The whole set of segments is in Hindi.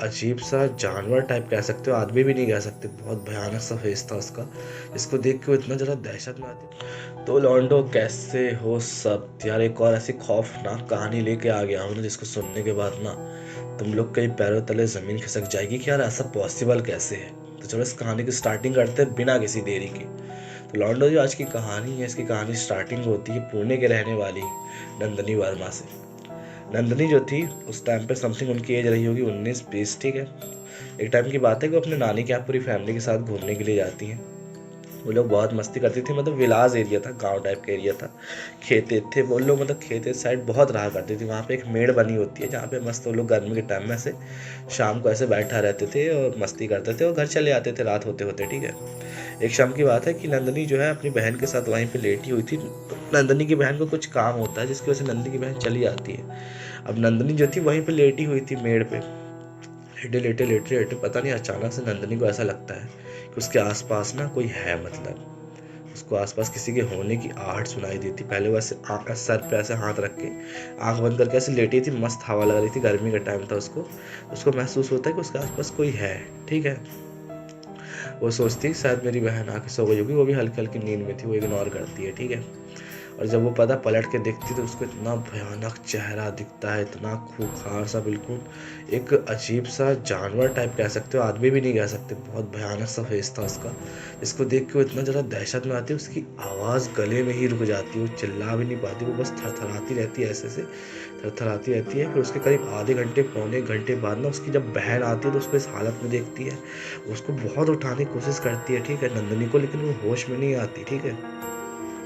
अजीब सा जानवर टाइप कह सकते हो, आदमी भी नहीं कह सकते, बहुत भयानक सा फेस था उसका। इसको देख के वो इतना ज़्यादा दहशत में आती। तो लॉन्डो कैसे हो सब यार, एक और ऐसी खौफनाक कहानी लेके आ गया हूँ ना, जिसको सुनने के बाद ना तुम लोग कई पैरों तले ज़मीन खिसक जाएगी कि यार ऐसा पॉसिबल कैसे है। तो चलो इस कहानी की स्टार्टिंग करते हैं बिना किसी देरी के। तो लॉन्डो जो आज की कहानी है, इसकी कहानी स्टार्टिंग होती है पुणे के रहने वाली नंदनी वर्मा से। नंदनी जो थी उस टाइम पे समथिंग उनकी एज रही होगी 19-20, ठीक है। एक टाइम की बात है कि वो अपने नानी के यहाँ पूरी फैमिली के साथ घूमने के लिए जाती हैं। वो लोग बहुत मस्ती करती थी, मतलब विलास एरिया था, गांव टाइप का एरिया था, खेते थे वो लोग, मतलब खेते साइड बहुत रहा करती थी। वहाँ पे एक मेड़ बनी होती है जहाँ पे मस्त वो लोग गर्मी के टाइम में से शाम को ऐसे बैठा रहते थे और मस्ती करते थे और घर चले आते थे रात होते होते, ठीक है। एक शाम की बात है कि नंदनी जो है अपनी बहन के साथ वहीं पे लेटी हुई थी। तो नंदनी की बहन को कुछ काम होता है जिसकी वजह से नंदनी की बहन चली आती है। अब नंदनी जो थी वहीं पे लेटी हुई थी मेड़ पे, लेटे लेटे लेटे लेटे पता नहीं अचानक से नंदनी को ऐसा लगता है कि उसके आसपास ना कोई है, मतलब उसको आसपास किसी के होने की आहट सुनाई देती। पहले वो ऐसे सर पे ऐसे हाथ रख के आंख बंद करके ऐसे लेटी थी, मस्त हवा लग रही थी, गर्मी का टाइम था। उसको महसूस होता है कि उसके आसपास कोई है, ठीक है। वो सोचती शायद मेरी बहन आके सो गई होगी, वो भी हल्की हल्की नींद में थी, वो इग्नोर करती है, ठीक है। और जब वो पता पलट के देखती तो उसको इतना भयानक चेहरा दिखता है, इतना खूंखार सा, बिल्कुल एक अजीब सा जानवर टाइप कह सकते हो, आदमी भी नहीं कह सकते, बहुत भयानक सा फेस था उसका। इसको देख के वो इतना ज़्यादा दहशत में आती है, उसकी आवाज़ गले में ही रुक जाती है, वो चिल्ला भी नहीं पाती, वो बस थरथराती रहती है, ऐसे से थरथराती रहती है। फिर उसके करीब आधे घंटे पौने घंटे बाद ना उसकी जब बहन आती है तो उसको इस हालत में देखती है। उसको बहुत उठाने की कोशिश करती है, ठीक है, नंदनी को, लेकिन वो होश में नहीं आती, ठीक है।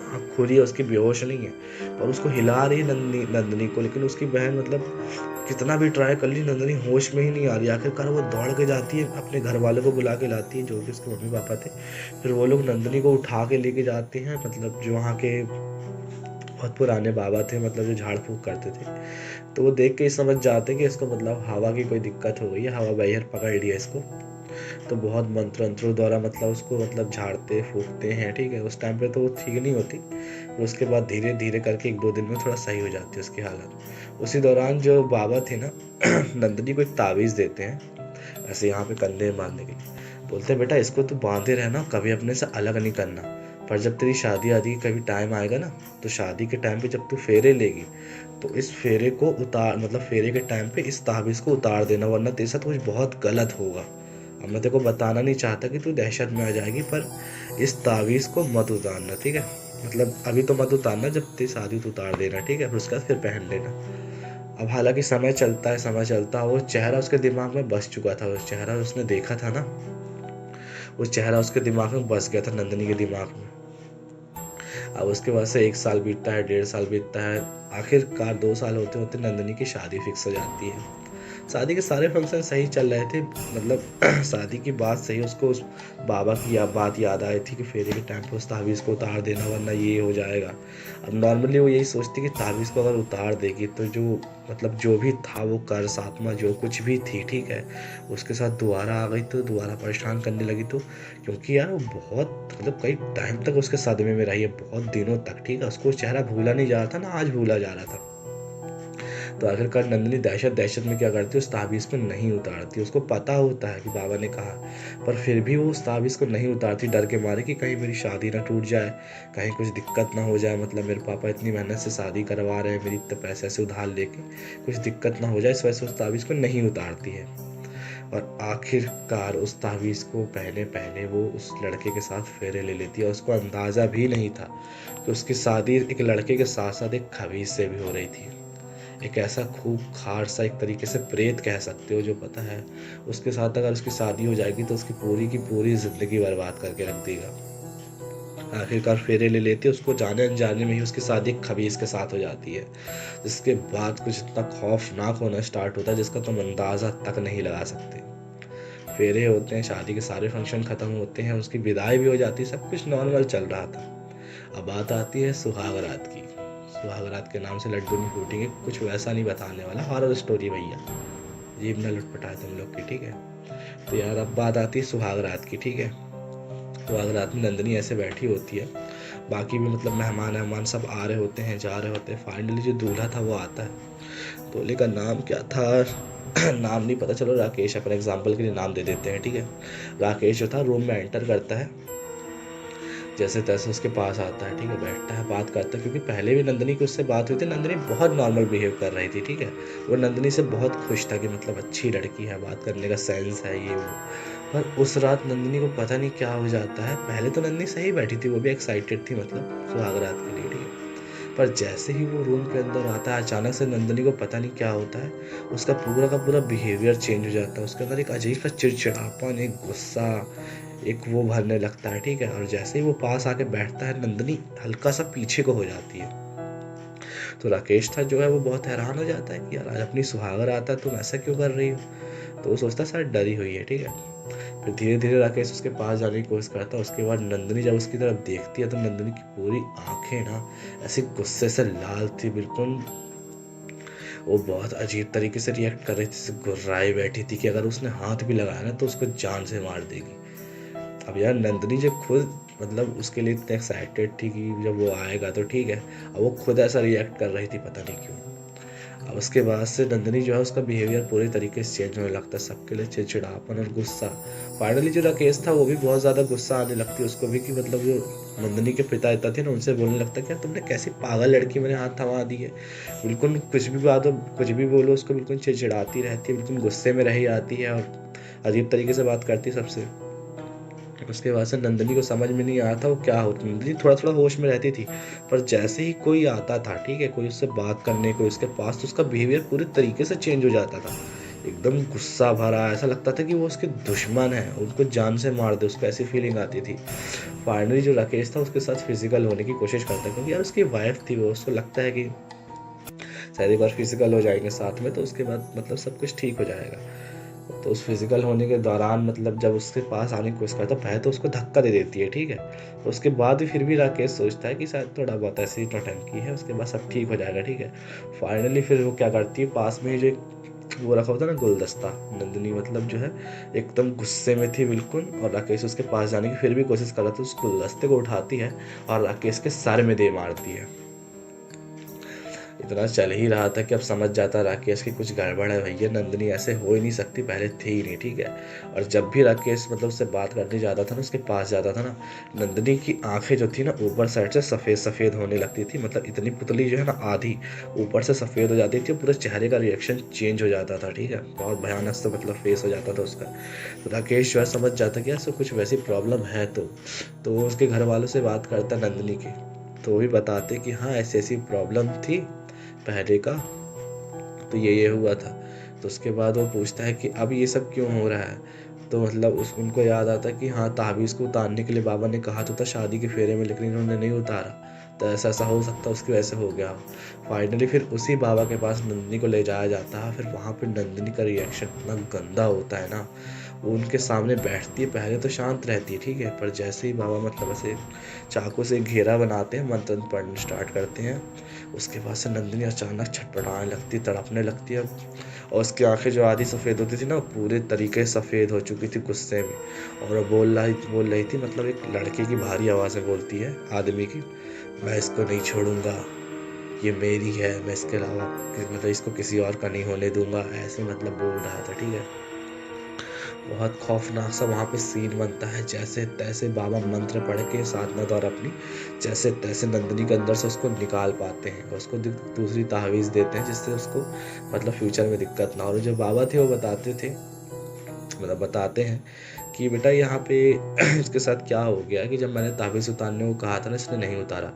आँख खुली है उसकी, बेहोश नहीं है और उसको हिला रही है नंदनी को, लेकिन उसकी बहन मतलब कितना भी ट्राई कर ली, नंदनी होश में ही नहीं आ रही। आखिरकार वो दौड़ के जाती है, अपने घर वालों को बुला के लाती है जो कि उसके मम्मी पापा थे। फिर वो लोग नंदनी को उठा के लेके जाते हैं, मतलब जो वहाँ के बहुत पुराने बाबा थे, मतलब जो झाड़ फूँक करते थे। तो वो देख के ही समझ जाते कि इसको मतलब हवा की कोई दिक्कत हो गई है, हवा बहर पकड़ लिया इसको। तो बहुत मंत्र अंत्रों द्वारा मतलब उसको मतलब झाड़ते फूकते हैं, ठीक है। उस टाइम पे तो वो ठीक नहीं होती, फिर उसके बाद धीरे धीरे करके 1-2 दिन में थोड़ा सही हो जाती है उसकी हालत। उसी दौरान जो बाबा थे ना नंदनी को एक ताबीज़ देते हैं ऐसे यहाँ पे कंधे में बांधने के लिए। बोलते हैं बेटा इसको तू बांधे रहना, कभी अपने से अलग नहीं करना, पर जब तेरी शादी आदि कभी टाइम आएगा ना, तो शादी के टाइम पे जब तू फेरे लेगी तो इस फेरे को उतार, मतलब फेरे के टाइम पे इस ताबीज़ को उतार देना, वरना तेरे साथ कुछ बहुत गलत होगा। अब मैं तेरे को बताना नहीं चाहता कि तू दहशत में आ जाएगी, पर इस ताबीज़ को मत उतारना, ठीक है। मतलब अभी तो मत उतारना, जब तेरी शादी तो उतार देना, ठीक है, फिर उसके बाद फिर पहन लेना। अब हालांकि समय चलता है, समय चलता है, वो चेहरा उसके दिमाग में बस चुका था, वो चेहरा उसने देखा था ना, वो चेहरा उसके दिमाग में बस गया था, नंदनी के दिमाग में। अब उसके बाद से 1 साल बीतता है, 1.5 साल बीतता है, आखिरकार 2 साल होते होते नंदनी की शादी फिक्स हो जाती है। शादी के सारे फंक्शन सही चल रहे थे, मतलब शादी की बात सही, उसको उस बाबा की बात याद आई थी कि फेरे के टाइम पे उस ताबीज़ को उतार देना वरना ये हो जाएगा। अब नॉर्मली वो यही सोचती कि ताबीज़ को अगर उतार देगी तो जो मतलब जो भी था वो कर्स आत्मा जो कुछ भी थी, ठीक है, उसके साथ दोबारा आ गई तो दोबारा परेशान करने लगी। तो क्योंकि यार वो बहुत मतलब कई टाइम तक उसके सदमे में रही है, बहुत दिनों तक, ठीक है, उसको चेहरा भूला नहीं जा रहा था ना, आज भूला जा रहा था। तो आखिरकार नंदनी दहशत दहशत में क्या करती है, उस ताबीज़ को नहीं उतारती। उसको पता होता है कि बाबा ने कहा, पर फिर भी वो उस ताबीज़ को नहीं उतारती, डर के मारे कि कहीं मेरी शादी ना टूट जाए, कहीं कुछ दिक्कत ना हो जाए, मतलब मेरे पापा इतनी मेहनत से शादी करवा रहे हैं मेरी, इतने पैसे से उधार लेके, कुछ दिक्कत ना हो जाए, इस वजह से उस ताबीज़ को नहीं उतारती है। और आखिरकार उस ताबीज़ को पहले पहले वो उस लड़के के साथ फेरे ले लेती है, और उसको अंदाज़ा भी नहीं था कि उसकी शादी एक लड़के के साथ साथ एक खबीज से भी हो रही थी। एक ऐसा खूंखार सा, एक तरीके से प्रेत कह सकते हो, जो पता है उसके साथ अगर उसकी शादी हो जाएगी तो उसकी पूरी की पूरी जिंदगी बर्बाद करके रख देगा। आखिरकार फेरे ले लेते, उसको जाने अनजाने में ही उसकी शादी एक खबीज के साथ हो जाती है, जिसके बाद कुछ इतना खौफनाक होना स्टार्ट होता है जिसका तुम अंदाजा तक नहीं लगा सकते। फेरे होते हैं, शादी के सारे फंक्शन खत्म होते हैं, उसकी विदाई भी हो जाती है, सब कुछ नॉर्मल चल रहा था। अब बात आती है सुहाग रात की। सुहाग रात के नाम से लड्डू नहीं फूटेंगे, कुछ वैसा नहीं बताने वाला, हॉरर स्टोरी भैया, जीभ ना लुटपटाए तुम लोग की, ठीक है। तो यार अब बात आती है सुहाग रात की, ठीक है। सुहाग रात में नंदनी ऐसे बैठी होती है, बाकी भी मतलब मेहमान सब आ रहे होते हैं, जा रहे होते हैं। फाइनली जो दूल्हा था वो आता है, दूल्हे का नाम क्या था, नाम नहीं पता, चलो राकेश अपन एग्जाम्पल के लिए नाम दे देते हैं, ठीक है। राकेश जो था रूम में एंटर करता है, जैसे तैसे उसके पास आता है, ठीक है, बैठता है, बात करता है, क्योंकि पहले भी नंदिनी की उससे बात हुई थी, नंदिनी बहुत नॉर्मल बिहेव कर रही थी, ठीक है। वो नंदिनी से बहुत खुश था कि मतलब अच्छी लड़की है, बात करने का सेंस है, ये वो। पर उस रात नंदिनी को पता नहीं क्या हो जाता है। पहले तो नंदिनी सही बैठी थी, वो भी एक्साइटेड थी मतलब सुहाग रात के लिए, ठीक है। पर जैसे ही वो रूम के अंदर आता है, अचानक से नंदिनी को पता नहीं क्या होता है, उसका पूरा का पूरा बिहेवियर चेंज हो जाता है। उसके अंदर एक अजीब सा चिड़चिड़ापन, एक गुस्सा, एक वो भरने लगता है, ठीक है। और जैसे ही वो पास आके बैठता है, नंदिनी हल्का सा पीछे को हो जाती है। तो राकेश था जो है वो बहुत हैरान हो जाता है कि यार आज अपनी सुहागर आता है, तुम ऐसा क्यों कर रही हो। तो वो सोचता है शायद डरी हुई है, ठीक है। फिर धीरे धीरे राकेश उसके पास जाने की कोशिश करता है। उसके बाद नंदिनी जब उसकी तरफ देखती है तो नंदिनी की पूरी आंखें ना ऐसे गुस्से से लाल थी बिल्कुल। वो बहुत अजीब तरीके से रिएक्ट कर रही थी, घुर्राई बैठी थी कि अगर उसने हाथ भी लगाया ना तो उसको जान से मार देगी। अब यार नंदिनी जब खुद मतलब उसके लिए इतने एक्साइटेड थी कि जब वो आएगा तो ठीक है, अब वो खुद ऐसा रिएक्ट कर रही थी, पता नहीं क्यों। अब उसके बाद से नंदिनी जो है उसका बिहेवियर पूरी तरीके से चेंज होने लगता है, सबके लिए चिड़चिड़ापन और गुस्सा। फाइनली जो राकेश था वो भी बहुत ज़्यादा गुस्सा आने लगती है उसको भी, कि मतलब जो नंदिनी के पिता इतना थे ना, उनसे बोलने लगता है कि यार तुमने कैसी पागल लड़की मेरे हाथ थमा दी है। बिल्कुल कुछ भी बात हो, कुछ भी बोलो उसको, बिल्कुल चिड़चिड़ाती रहती है, बिल्कुल गुस्से में रही आती है और अजीब तरीके से बात करती है सबसे। उसके बाद से नंदिनी को समझ में नहीं आया था वो क्या होता। नंदिनी थोड़ा थोड़ा होश में रहती थी, पर जैसे ही कोई आता था, ठीक है, कोई उससे बात करने, कोई उसके पास, तो उसका बिहेवियर पूरे तरीके से चेंज हो जाता था। एकदम गुस्सा भरा, ऐसा लगता था कि वो उसके दुश्मन है, उनको जान से मार दे, उसको ऐसी फीलिंग आती थी। फाइनली जो राकेश था उसके साथ फिजिकल होने की कोशिश करता है, क्योंकि यार उसकी वाइफ थी वो, उसको लगता है कि शायद एक बार फिजिकल हो जाएंगे साथ में तो उसके बाद मतलब सब कुछ ठीक हो जाएगा। तो उस फिजिकल होने के दौरान मतलब जब उसके पास आने की कोशिश करता है, पहले तो उसको धक्का दे देती है, ठीक है। तो उसके बाद भी फिर भी राकेश सोचता है कि शायद थोड़ा बहुत ऐसी नौटंकी है, उसके बाद सब ठीक हो जाएगा, ठीक है। फाइनली फिर वो क्या करती है, पास में ही जो वो रखा होता है ना गुलदस्ता, नंदिनी मतलब जो है एकदम गुस्से में थी बिल्कुल, और राकेश उसके पास जाने की फिर भी कोशिश कर रहा था, उस गुलदस्ते को उठाती है और राकेश के सर में दे मारती है। इतना चल ही रहा था कि अब समझ जाता राकेश की कुछ गड़बड़ है भैया, नंदिनी ऐसे हो ही नहीं सकती, पहले थी ही नहीं, ठीक है। और जब भी राकेश मतलब उससे बात करने जाता था ना, उसके पास जाता था ना, नंदिनी की आंखें जो थी ना ऊपर साइड से सफ़ेद सफ़ेद होने लगती थी, मतलब इतनी पुतली जो है ना आधी ऊपर से सफ़ेद हो जाती थी, पूरे चेहरे का रिएक्शन चेंज हो जाता था, ठीक है, बहुत भयानक से मतलब फेस हो जाता था उसका। तो राकेश जो है समझ जाता कि ऐसा कुछ वैसी प्रॉब्लम है। तो वो उसके घर वालों से बात करता नंदिनी की, तो वो भी बताते कि हाँ ऐसी ऐसी प्रॉब्लम थी पहले का, तो ये हुआ था। तो उसके बाद वो पूछता है कि अब ये सब क्यों हो रहा है। तो मतलब उनको याद आता है कि हाँ ताबीज़ को उतारने के लिए बाबा ने कहा तो था शादी के फेरे में, लेकिन इन्होंने नहीं उतारा, तो ऐसा ऐसा हो सकता है उसकी वजह से हो गया। फाइनली फिर उसी बाबा के पास नंदिनी को ले जाया जाता है। फिर वहाँ पे नंदिनी का रिएक्शन इतना गंदा होता है ना, वो उनके सामने बैठती है, पहले तो शांत रहती है, ठीक है, पर जैसे ही बाबा मतलब ऐसे चाकू से घेरा बनाते हैं, मंत्र पढ़ने स्टार्ट करते हैं, उसके बाद से नंदिनी अचानक छटपटाने लगती, तड़पने लगती है। और उसकी आंखें जो आधी सफ़ेद होती थी ना, पूरे तरीके से सफ़ेद हो चुकी थी गुस्से में। और वो बोल रही थी, मतलब एक लड़के की भारी आवाज़ में बोलती है, आदमी की, मैं इसको नहीं छोड़ूंगा, ये मेरी है, मैं इसके अलावा मतलब इसको किसी और का नहीं होने दूंगा, ऐसे मतलब बोल रहा था, ठीक है। बहुत खौफनाक सा वहाँ पे सीन बनता है। जैसे तैसे बाबा मंत्र पढ़ के साधना द्वारा अपनी जैसे तैसे नंदिनी के अंदर से उसको निकाल पाते हैं और उसको दूसरी तावीज़ देते हैं, जिससे उसको मतलब फ्यूचर में दिक्कत ना हो। और जो बाबा थे वो बताते थे, मतलब बताते हैं कि बेटा यहाँ पे इसके साथ क्या हो गया कि जब मैंने ताबीज़ उतारने को कहा था ना, इसने नहीं उतारा,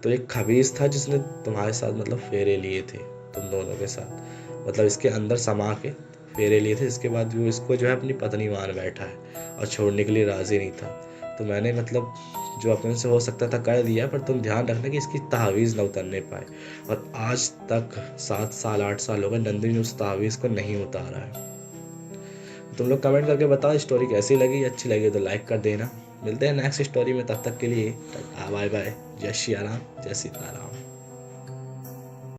तो एक खबीस था जिसने तुम्हारे साथ मतलब फेरे लिए थे, तुम दोनों के साथ, मतलब इसके अंदर समा के फेरे लिए थे। इसके बाद वो इसको जो है अपनी पत्नी मान बैठा है और छोड़ने के लिए राज़ी नहीं था। तो मैंने मतलब जो अपने से हो सकता था कर दिया, पर तुम ध्यान रखना कि इसकी तावीज़ ना उतरने पाए। और आज तक 7 साल 8 साल हो गए, नंदिनी उस तावीज़ को नहीं उतारा है। तुम लोग कमेंट करके बताओ स्टोरी कैसी लगी, अच्छी लगी तो लाइक कर देना। मिलते हैं नेक्स्ट स्टोरी में, तब तक के लिए बाय बाय, जय श्री राम, जय सीताराम।